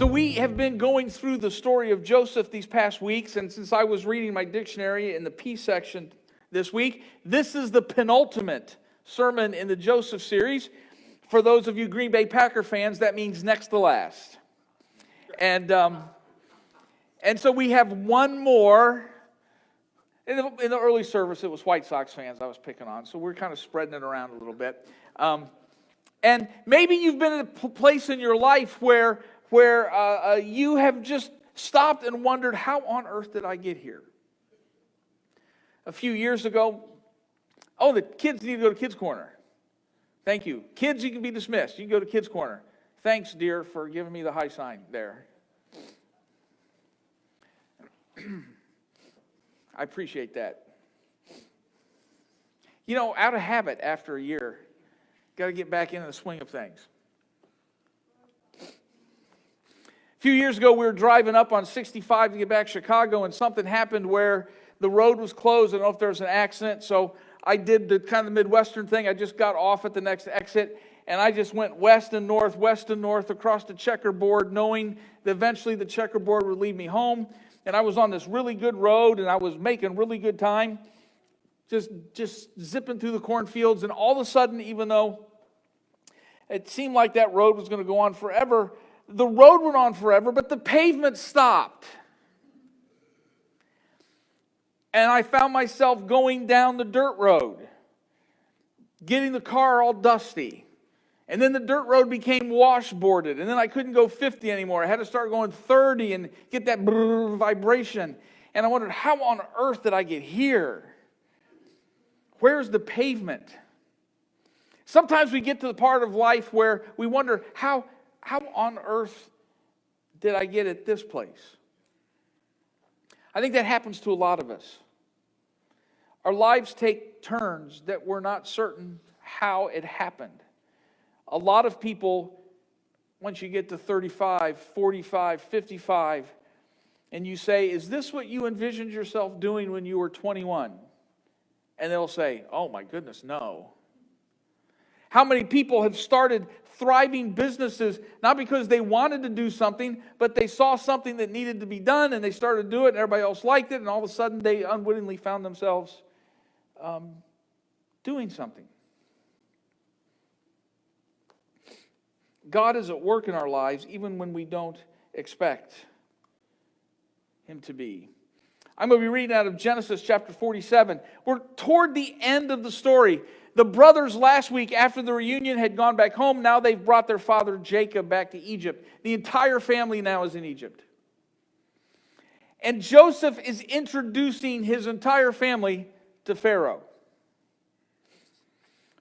So we have been going through the story of Joseph these past weeks, and since I was reading my dictionary in the P section this week, this is the penultimate sermon in the Joseph series. For those of you Green Bay Packer fans, that means next to last. And so we have one more. In the early service, it was White Sox fans I was picking on, so we're kind of spreading it around a little bit. And maybe you've been in a place in your life where you have just stopped and wondered, how on earth did I get here? A few years ago, the kids need to go to Kids Corner. Thank you. Kids, you can be dismissed. You can go to Kids Corner. Thanks, dear, for giving me the high sign there. I appreciate that. You know, out of habit after a year, got to get back into the swing of things. A few years ago, we were driving up on 65 to get back to Chicago, and something happened where the road was closed. I don't know if there was an accident, so I did the kind of Midwestern thing. I just got off at the next exit, and I just went west and north across the checkerboard, knowing that eventually the checkerboard would lead me home. And I was on this really good road, and I was making really good time, just zipping through the cornfields. And all of a sudden, even though it seemed like that road was going to go on forever, the road went on forever, but the pavement stopped. And I found myself going down the dirt road, getting the car all dusty. And then the dirt road became washboarded, and then I couldn't go 50 anymore. I had to start going 30 and get that vibration. And I wondered, how on earth did I get here? Where's the pavement? Sometimes we get to the part of life where we wonder, how on earth did I get at this place? I think that happens to a lot of us. Our lives take turns that we're not certain how it happened. A lot of people, once you get to 35, 45, 55, and you say, is this what you envisioned yourself doing when you were 21? And they'll say, oh my goodness, no. How many people have started thriving businesses, not because they wanted to do something, but they saw something that needed to be done, and they started to do it, and everybody else liked it, and all of a sudden they unwittingly found themselves doing something. God is at work in our lives even when we don't expect Him to be. I'm going to be reading out of Genesis chapter 47. We're toward the end of the story. The brothers last week, after the reunion, had gone back home. Now they've brought their father Jacob back to Egypt. The entire family now is in Egypt. And Joseph is introducing his entire family to Pharaoh.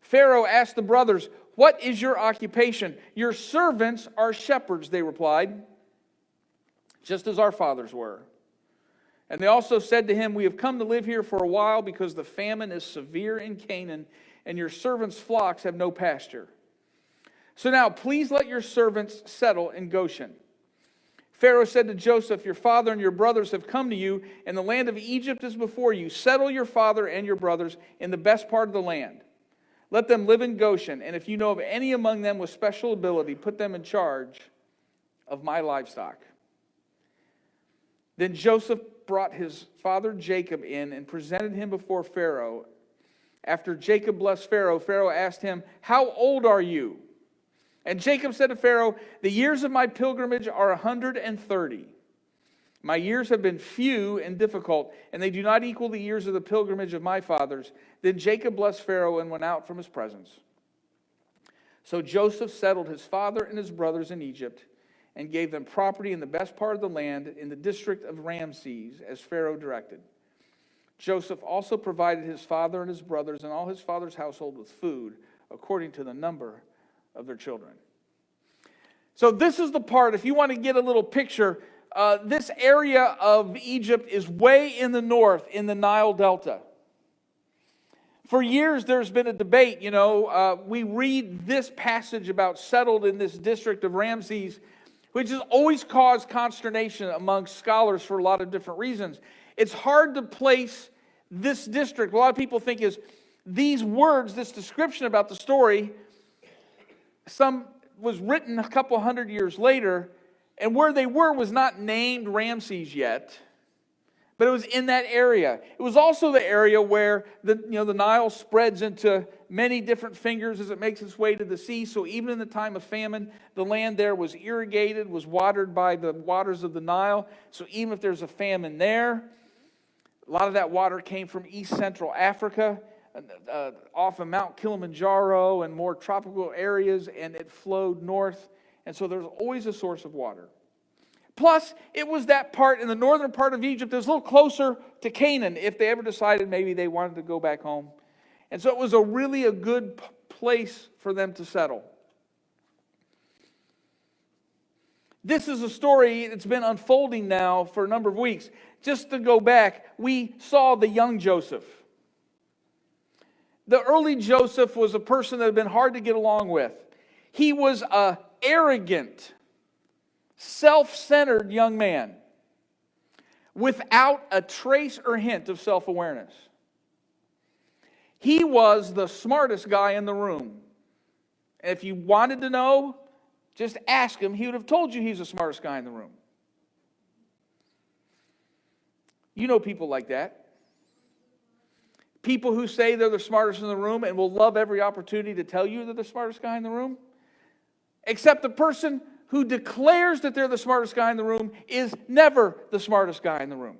Pharaoh asked the brothers, what is your occupation? Your servants are shepherds, they replied, just as our fathers were. And they also said to him, we have come to live here for a while because the famine is severe in Canaan, and your servants' flocks have no pasture. So now, please let your servants settle in Goshen. Pharaoh said to Joseph, your father and your brothers have come to you, and the land of Egypt is before you. Settle your father and your brothers in the best part of the land. Let them live in Goshen, and if you know of any among them with special ability, put them in charge of my livestock. Then Joseph brought his father Jacob in and presented him before Pharaoh. After Jacob blessed Pharaoh, Pharaoh asked him, how old are you? And Jacob said to Pharaoh, the years of my pilgrimage are 130. My years have been few and difficult, and they do not equal the years of the pilgrimage of my fathers. Then Jacob blessed Pharaoh and went out from his presence. So Joseph settled his father and his brothers in Egypt and gave them property in the best part of the land in the district of Ramses, as Pharaoh directed. Joseph also provided his father and his brothers and all his father's household with food, according to the number of their children. So this is the part, if you want to get a little picture, this area of Egypt is way in the north, in the Nile Delta. For years, there's been a debate, we read this passage about settled in this district of Ramses, which has always caused consternation among scholars for a lot of different reasons. It's hard to place this district. A lot of people think is these words, this description about the story, some was written a couple hundred years later, And where they were was not named Ramses yet, but it was in that area. It was also the area where the Nile spreads into many different fingers as it makes its way to the sea. So even in the time of famine, the land there was irrigated, was watered by the waters of the Nile. So even if there's a famine there, a lot of that water came from East Central Africa, off of Mount Kilimanjaro and more tropical areas, and it flowed north. And so there's always a source of water. Plus, it was that part in the northern part of Egypt that was a little closer to Canaan if they ever decided maybe they wanted to go back home. And so it was really a good place for them to settle. This is a story that's been unfolding now for a number of weeks. Just to go back, we saw the young Joseph. The early Joseph was a person that had been hard to get along with. He was an arrogant, self-centered young man without a trace or hint of self-awareness. He was the smartest guy in the room. And if you wanted to know, just ask him. He would have told you he's the smartest guy in the room. You know people like that. People who say they're the smartest in the room and will love every opportunity to tell you they're the smartest guy in the room. Except the person who declares that they're the smartest guy in the room is never the smartest guy in the room.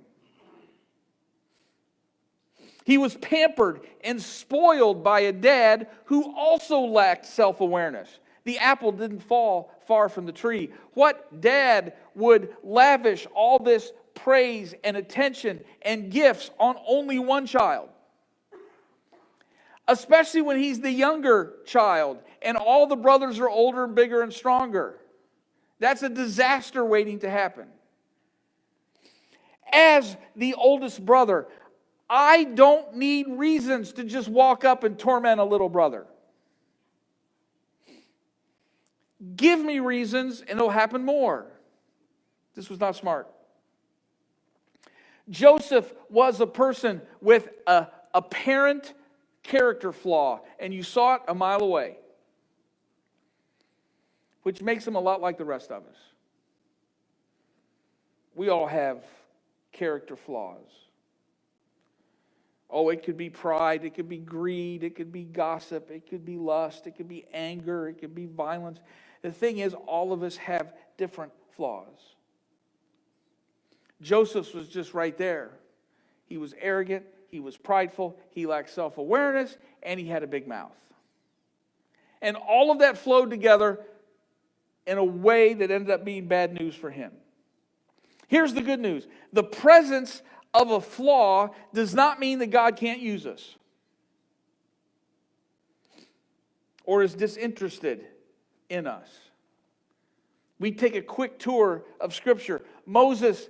He was pampered and spoiled by a dad who also lacked self-awareness. The apple didn't fall far from the tree. What dad would lavish all this praise and attention and gifts on only one child? Especially when he's the younger child and all the brothers are older, bigger, and stronger. That's a disaster waiting to happen. As the oldest brother, I don't need reasons to just walk up and torment a little brother. Give me reasons and it'll happen more. This was not smart. Joseph was a person with an apparent character flaw, and you saw it a mile away, which makes him a lot like the rest of us. We all have character flaws. Oh, it could be pride, it could be greed, it could be gossip, it could be lust, it could be anger, it could be violence. The thing is, all of us have different flaws. Joseph's was just right there. He was arrogant, he was prideful, he lacked self-awareness, and he had a big mouth. And all of that flowed together in a way that ended up being bad news for him. Here's the good news. The presence of a flaw does not mean that God can't use us or is disinterested in us. We take a quick tour of Scripture. Moses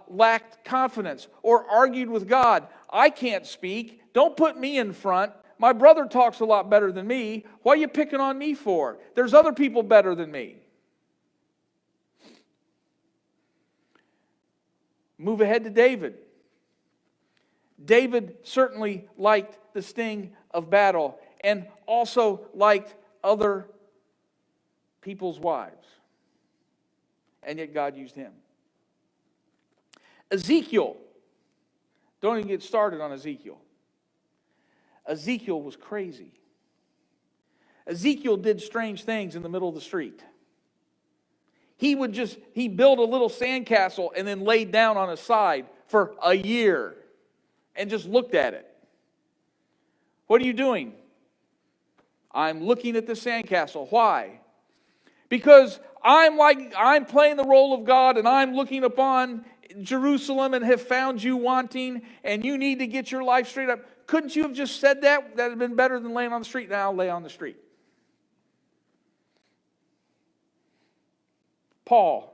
lacked confidence or argued with God. I can't speak. Don't put me in front. My brother talks a lot better than me. What are you picking on me for? There's other people better than me. Move ahead to David. David certainly liked the sting of battle and also liked other people's wives. And yet God used him. Ezekiel. Don't even get started on Ezekiel. Ezekiel was crazy. Ezekiel did strange things in the middle of the street. He built a little sandcastle and then laid down on his side for a year and just looked at it. What are you doing? I'm looking at the sandcastle. Why? Because I'm playing the role of God and I'm looking upon Jerusalem and have found you wanting and you need to get your life straight up. Couldn't you have just said that? That would have been better than laying on the street. Now I'll lay on the street. Paul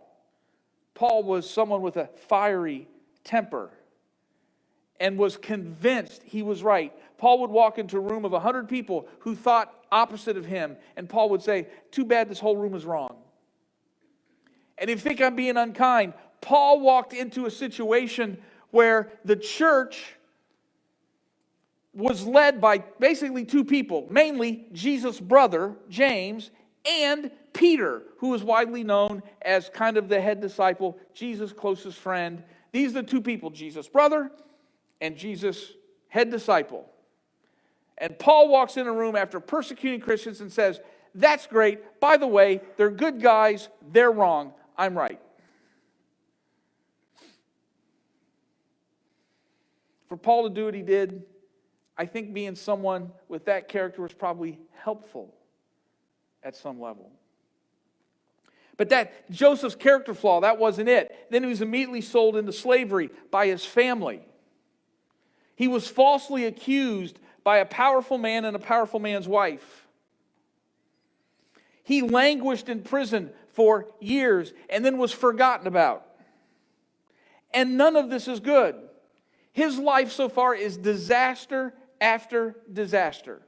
was someone with a fiery temper and was convinced he was right. Paul would walk into a room of 100 people who thought opposite of him, and Paul would say, too bad this whole room is wrong. And if you think I'm being unkind, Paul walked into a situation where the church was led by basically two people, mainly Jesus' brother, James, and Peter, who is widely known as kind of the head disciple, Jesus' closest friend. These are the two people, Jesus' brother and Jesus' head disciple. And Paul walks in a room after persecuting Christians and says, that's great. By the way, they're good guys. They're wrong. I'm right. For Paul to do what he did, I think being someone with that character was probably helpful at some level. But that Joseph's character flaw, that wasn't it. Then he was immediately sold into slavery by his family. He was falsely accused by a powerful man and a powerful man's wife. He languished in prison for years and then was forgotten about. And none of this is good. His life so far is disaster after disaster.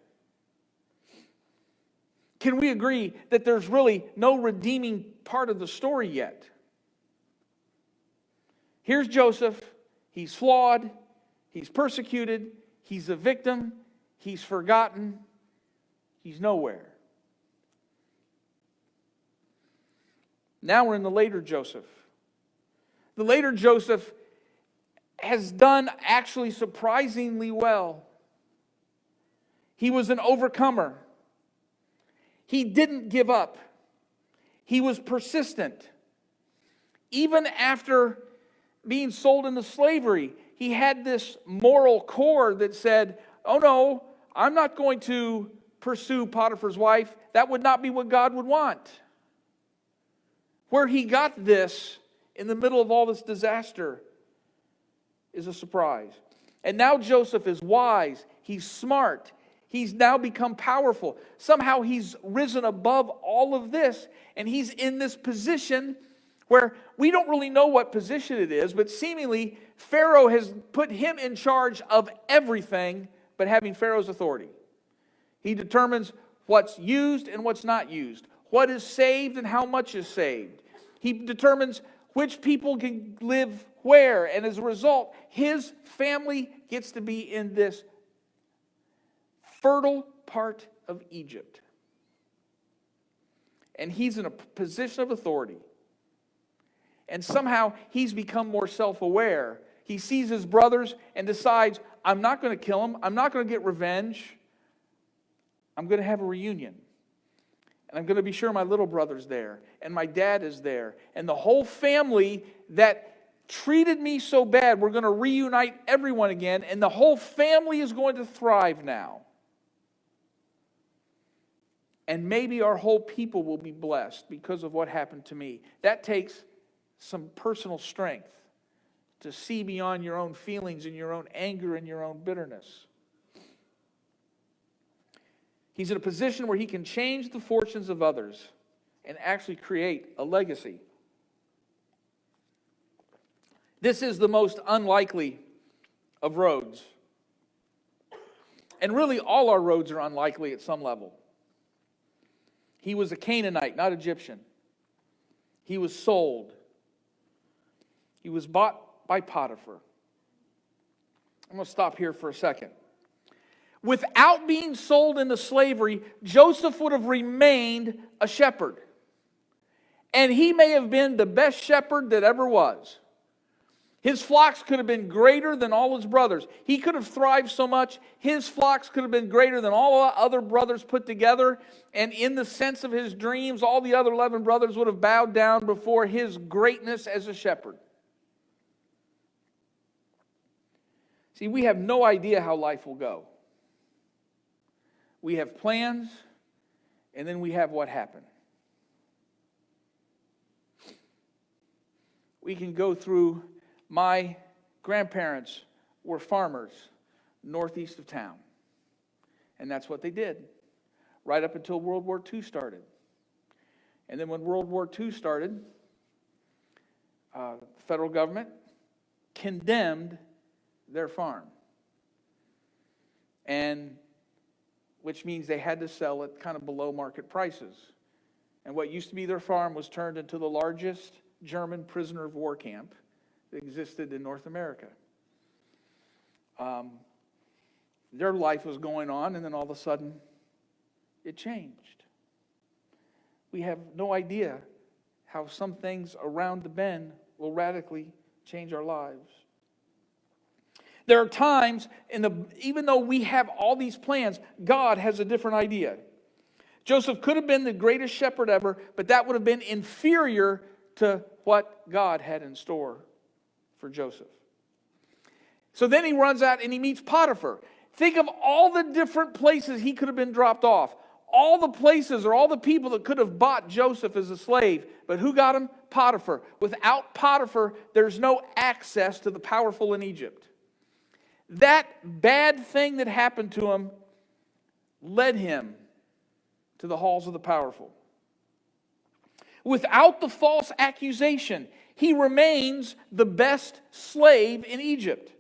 Can we agree that there's really no redeeming part of the story yet? Here's Joseph. He's flawed. He's persecuted. He's a victim. He's forgotten. He's nowhere. Now we're in the later Joseph. The later Joseph has done actually surprisingly well. He was an overcomer. He didn't give up. He was persistent. Even after being sold into slavery, he had this moral core that said, oh no, I'm not going to pursue Potiphar's wife. That would not be what God would want. Where he got this in the middle of all this disaster is a surprise. And now Joseph is wise. He's smart. He's now become powerful. Somehow he's risen above all of this, and he's in this position where we don't really know what position it is, but seemingly Pharaoh has put him in charge of everything but having Pharaoh's authority. He determines what's used and what's not used, what is saved and how much is saved. He determines which people can live where, and as a result, his family gets to be in this fertile part of Egypt. And he's in a position of authority. And somehow he's become more self-aware. He sees his brothers and decides, I'm not going to kill them. I'm not going to get revenge. I'm going to have a reunion. And I'm going to be sure my little brother's there. And my dad is there. And the whole family that treated me so bad, we're going to reunite everyone again. And the whole family is going to thrive now. And maybe our whole people will be blessed because of what happened to me. That takes some personal strength to see beyond your own feelings and your own anger and your own bitterness. He's in a position where he can change the fortunes of others and actually create a legacy. This is the most unlikely of roads. And really, all our roads are unlikely at some level. He was a Canaanite, not Egyptian. He was sold. He was bought by Potiphar. I'm going to stop here for a second. Without being sold into slavery, Joseph would have remained a shepherd. And he may have been the best shepherd that ever was. His flocks could have been greater than all his brothers. He could have thrived so much, his flocks could have been greater than all the other brothers put together. And in the sense of his dreams, all the other 11 brothers would have bowed down before his greatness as a shepherd. See, we have no idea how life will go. We have plans, and then we have what happened. We can go through. My grandparents were farmers northeast of town. And that's what they did, right up until World War II started. And then when World War II started, the federal government condemned their farm. And which means they had to sell it kind of below market prices. And what used to be their farm was turned into the largest German prisoner of war camp that existed in North America. Their life was going on, and then all of a sudden, it changed. we have no idea how some things around the bend will radically change our lives. There are times, even though we have all these plans, God has a different idea. Joseph could have been the greatest shepherd ever, but that would have been inferior to what God had in store for Joseph. So then he runs out and he meets Potiphar. Think of all the different places he could have been dropped off. All the places or all the people that could have bought Joseph as a slave. But who got him? Potiphar. Without Potiphar, there's no access to the powerful in Egypt. That bad thing that happened to him led him to the halls of the powerful. Without the false accusation, he remains the best slave in Egypt.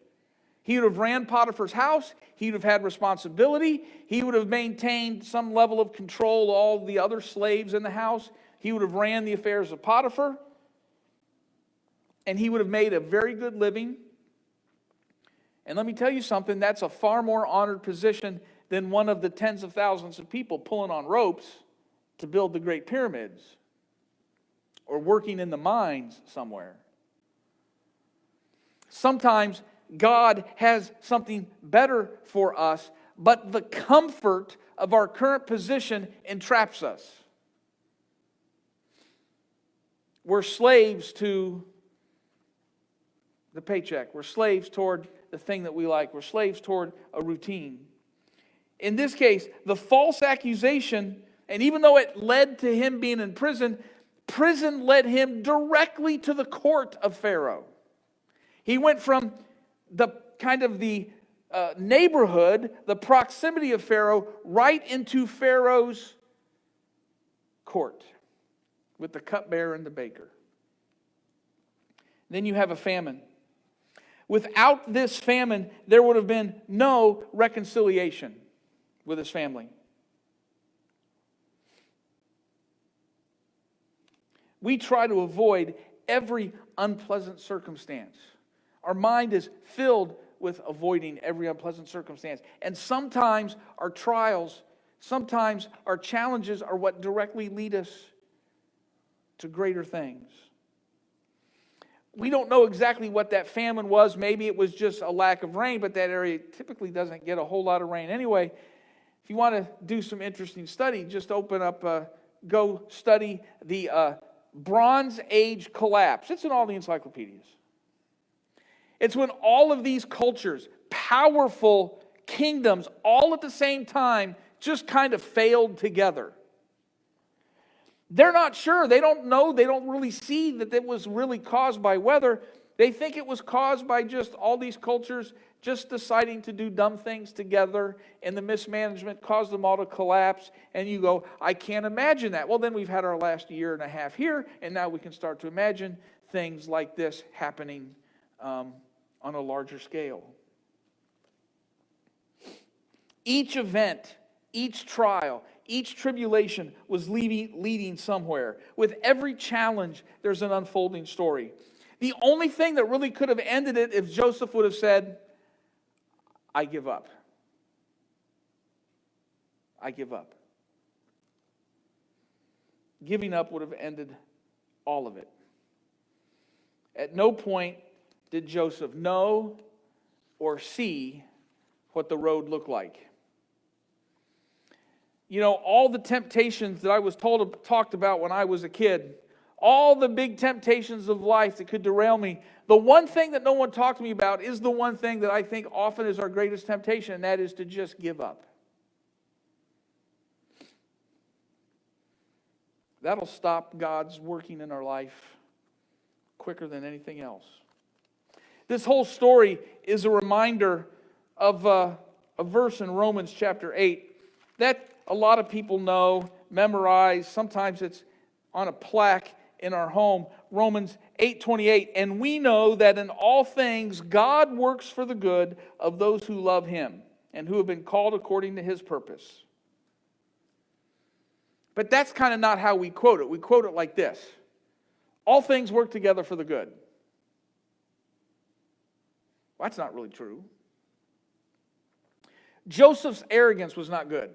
He would have ran Potiphar's house. He would have had responsibility. He would have maintained some level of control of all the other slaves in the house. He would have ran the affairs of Potiphar. And he would have made a very good living. And let me tell you something, that's a far more honored position than one of the tens of thousands of people pulling on ropes to build the Great Pyramids or working in the mines somewhere. Sometimes God has something better for us, but the comfort of our current position entraps us. We're slaves to the paycheck. We're slaves toward the thing that we like. We're slaves toward a routine. In this case, the false accusation, and even though it led to him being in prison, prison led him directly to the court of Pharaoh. He went from the kind of the neighborhood, the proximity of Pharaoh, right into Pharaoh's court with the cupbearer and the baker. Then you have a famine. Without this famine, there would have been no reconciliation with his family. We try to avoid every unpleasant circumstance. Our mind is filled with avoiding every unpleasant circumstance. And sometimes our trials, sometimes our challenges are what directly lead us to greater things. We don't know exactly what that famine was. Maybe it was just a lack of rain, but that area typically doesn't get a whole lot of rain anyway. If you want to do some interesting study, just open up, go study the Bronze Age collapse. It's in all the encyclopedias. It's when all of these cultures, powerful kingdoms, all at the same time, just kind of failed together. They're not sure. They don't know. They don't really see that it was really caused by weather. They think it was caused by just all these cultures just deciding to do dumb things together, and the mismanagement caused them all to collapse. And you go, I can't imagine that. Well, then we've had our last year and a half here, and now we can start to imagine things like this happening on a larger scale. Each event, each trial, each tribulation was leading somewhere. With every challenge, there's an unfolding story. The only thing that really could have ended it if Joseph would have said, I give up. I give up. Giving up would have ended all of it. At no point did Joseph know or see what the road looked like. You know, all the temptations that I was talked about when I was a kid, all the big temptations of life that could derail me, the one thing that no one talked to me about is the one thing that I think often is our greatest temptation, and that is to just give up. That'll stop God's working in our life quicker than anything else. This whole story is a reminder of a verse in Romans chapter 8 that a lot of people know, memorize. Sometimes it's on a plaque in our home. Romans 8:28. And we know that in all things God works for the good of those who love Him and who have been called according to His purpose. But that's kind of not how we quote it. We quote it like this. All things work together for the good. Well, that's not really true. Joseph's arrogance was not good.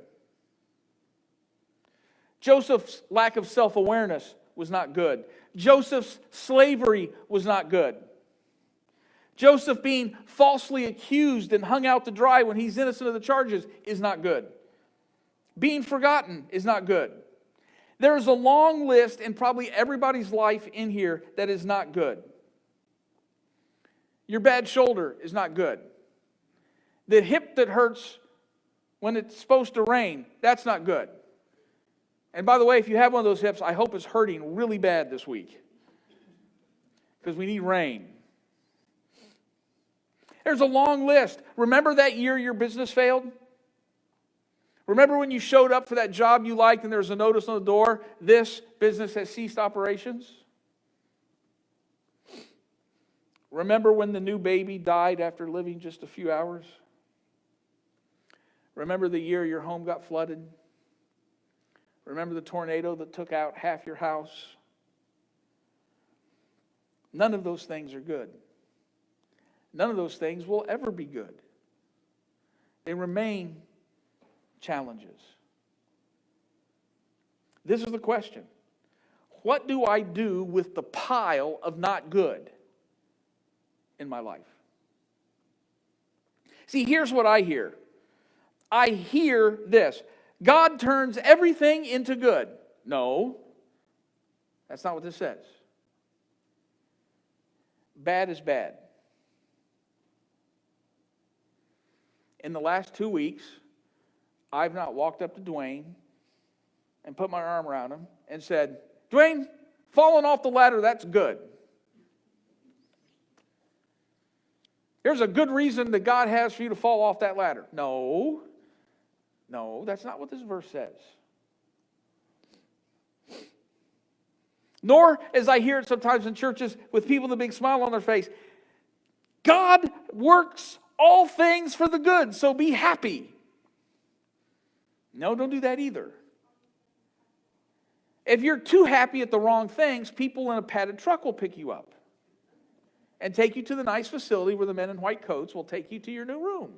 Joseph's lack of self-awareness was not good. Joseph's slavery was not good. Joseph being falsely accused and hung out to dry when he's innocent of the charges is not good. Being forgotten is not good. There's a long list in probably everybody's life in here that is not good. Your bad shoulder is not good. The hip that hurts when it's supposed to rain, that's not good. And by the way, if you have one of those hips, I hope it's hurting really bad this week, because we need rain. There's a long list. Remember that year your business failed? Remember when you showed up for that job you liked and there was a notice on the door, this business has ceased operations? Remember when the new baby died after living just a few hours? Remember the year your home got flooded? Remember the tornado that took out half your house? None of those things are good. None of those things will ever be good. They remain challenges. This is the question. What do I do with the pile of not good in my life? See, here's what I hear. I hear this. God turns everything into good. No, that's not what this says. Bad is bad. In the last 2 weeks, I've not walked up to Dwayne and put my arm around him and said, Dwayne, falling off the ladder, that's good. There's a good reason that God has for you to fall off that ladder. No, that's not what this verse says. Nor, as I hear it sometimes in churches with people with a big smile on their face, God works all things for the good, so be happy. No, don't do that either. If you're too happy at the wrong things, people in a padded truck will pick you up and take you to the nice facility where the men in white coats will take you to your new room.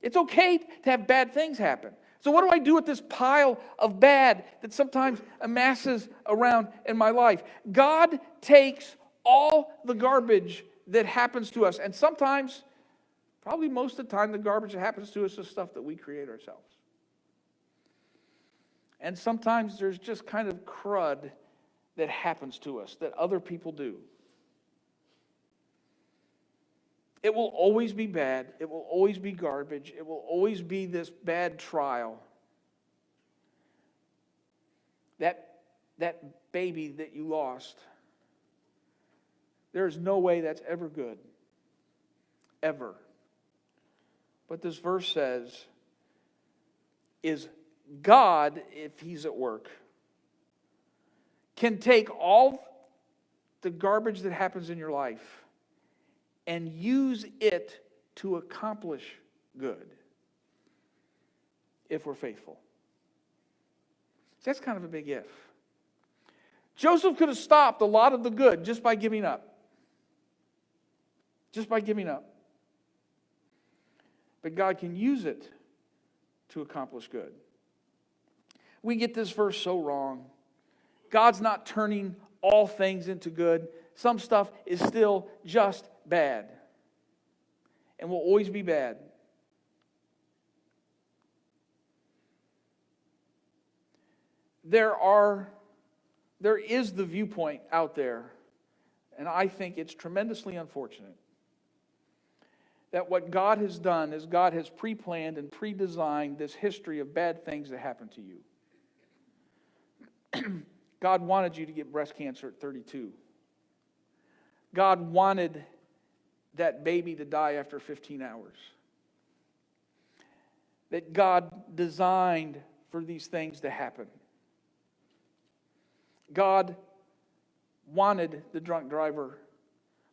It's okay to have bad things happen. So what do I do with this pile of bad that sometimes amasses around in my life? God takes all the garbage that happens to us, and sometimes, probably most of the time, the garbage that happens to us is stuff that we create ourselves. And sometimes there's just kind of crud that happens to us that other people do. It will always be bad. It will always be garbage. It will always be this bad trial. That baby that you lost, there is no way that's ever good. Ever. What this verse says is God, if He's at work, can take all the garbage that happens in your life and use it to accomplish good if we're faithful. That's kind of a big if. Joseph could have stopped a lot of the good just by giving up. Just by giving up. But God can use it to accomplish good. We get this verse so wrong. God's not turning all things into good. Some stuff is still just bad and will always be bad. There is the viewpoint out there, and I think it's tremendously unfortunate, that what God has done is God has pre-planned and pre-designed this history of bad things that happen to you. God wanted you to get breast cancer at 32. God wanted that baby to die after 15 hours. That God designed for these things to happen. God wanted the drunk driver,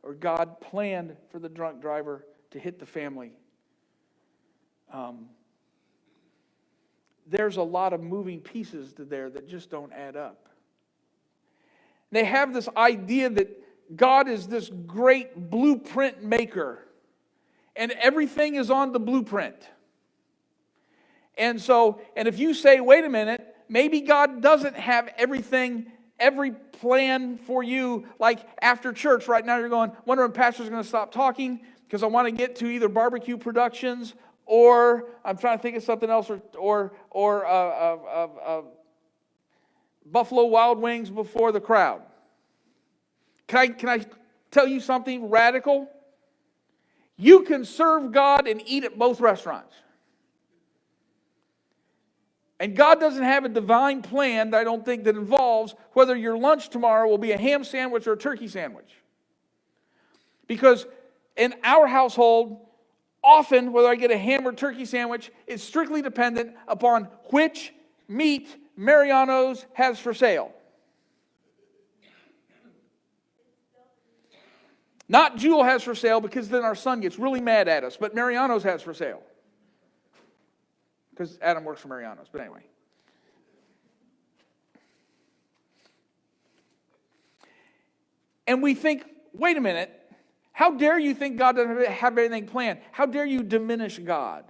or God planned for the drunk driver to hit the family. There's a lot of moving pieces to there that just don't add up. They have this idea that God is this great blueprint maker, and everything is on the blueprint. And if you say, wait a minute, maybe God doesn't have every plan for you. Like after church right now, you're going, wonder when pastor's going to stop talking because I want to get to either barbecue productions or I'm trying to think of something else, or Buffalo Wild Wings before the crowd. Can I tell you something radical? You can serve God and eat at both restaurants. And God doesn't have a divine plan, I don't think, that involves whether your lunch tomorrow will be a ham sandwich or a turkey sandwich. Because in our household, often whether I get a ham or turkey sandwich is strictly dependent upon which meat Mariano's has for sale. Not Jewel has for sale, because then our son gets really mad at us, but Mariano's has for sale. Because Adam works for Mariano's, but anyway. And we think, wait a minute, how dare you think God doesn't have anything planned? How dare you diminish God?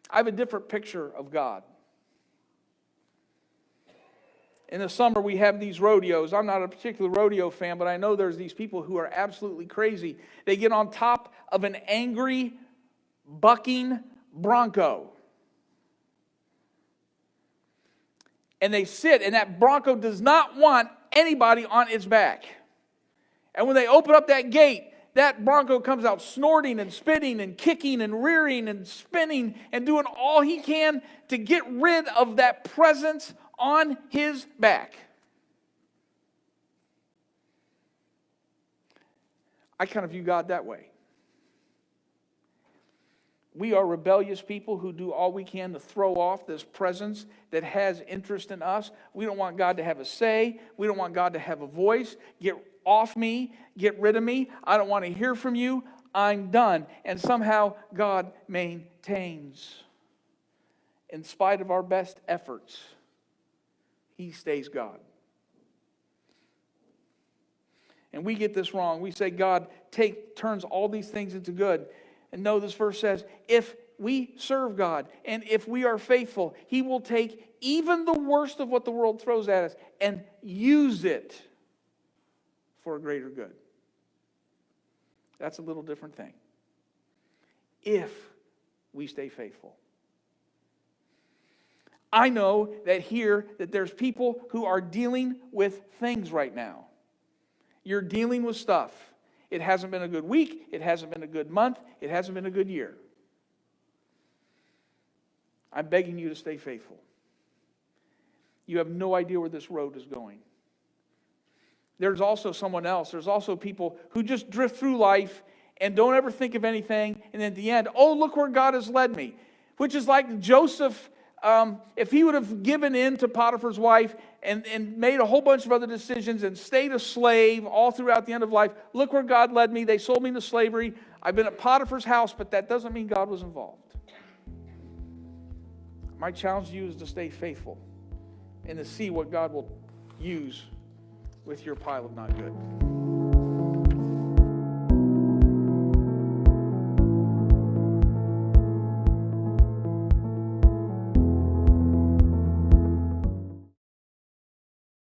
I have a different picture of God. In the summer, we have these rodeos. I'm not a particular rodeo fan, but I know there's these people who are absolutely crazy. They get on top of an angry, bucking bronco. And they sit, and that bronco does not want anybody on its back. And when they open up that gate, that bronco comes out snorting and spitting and kicking and rearing and spinning and doing all he can to get rid of that presence on his back. I kind of view God that way. We are rebellious people who do all we can to throw off this presence that has interest in us. We don't want God to have a say. We don't want God to have a voice. Get off me. Get rid of me. I don't want to hear from you. I'm done. And somehow God maintains. In spite of our best efforts, He stays God. And we get this wrong. We say God turns all these things into good. And no, this verse says, if we serve God and if we are faithful, He will take even the worst of what the world throws at us and use it for a greater good. That's a little different thing. If we stay faithful. I know that there's people who are dealing with things right now. You're dealing with stuff. It hasn't been a good week. It hasn't been a good month. It hasn't been a good year. I'm begging you to stay faithful. You have no idea where this road is going. There's also someone else. There's also people who just drift through life and don't ever think of anything. And at the end, oh, look where God has led me. Which is like Joseph. If he would have given in to Potiphar's wife and made a whole bunch of other decisions and stayed a slave all throughout the end of life, look where God led me. They sold me into slavery. I've been at Potiphar's house, but that doesn't mean God was involved. My challenge to you is to stay faithful and to see what God will use with your pile of not good.